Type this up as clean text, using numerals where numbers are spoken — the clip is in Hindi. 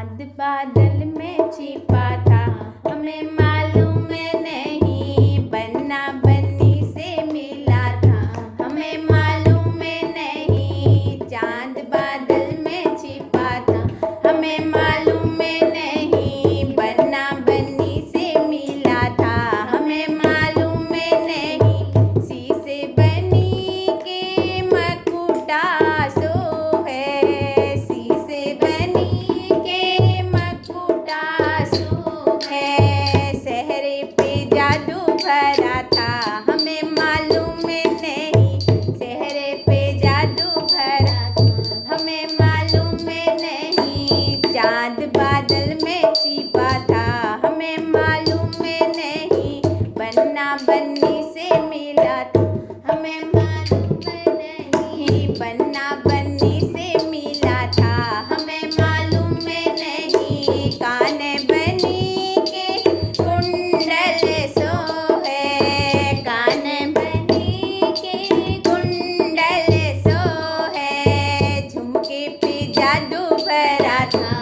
चाँद बादल में छिपा था, हमें मालूम नहीं, बन्ना बन्नी से मिला था, हमें मालूम नहीं। चाँद बादल में छिपा था, हमें मालूम नहीं, बन्ना बन्नी से मिला था, हमें मालूम नहीं। शीशे बनी के मकुटा सो है, शीशे बनी के मकुटा सो है, सेहरे पे जादू भरा था, हमें मालूम नहीं, सेहरे पे जादू भरा था, हमें मालूम नहीं। चाँद बादल में छिपा था, हमें मालूम नहीं, बन्ना बन्नी से मिला था, हमें मालूम नहीं, बन्ना बन्नी से मिला था, हमें मालूम नहीं। कान बनी के कुंडल सो है, कान बनी के कुंडल सो है, झुमके पे जादू भरा था,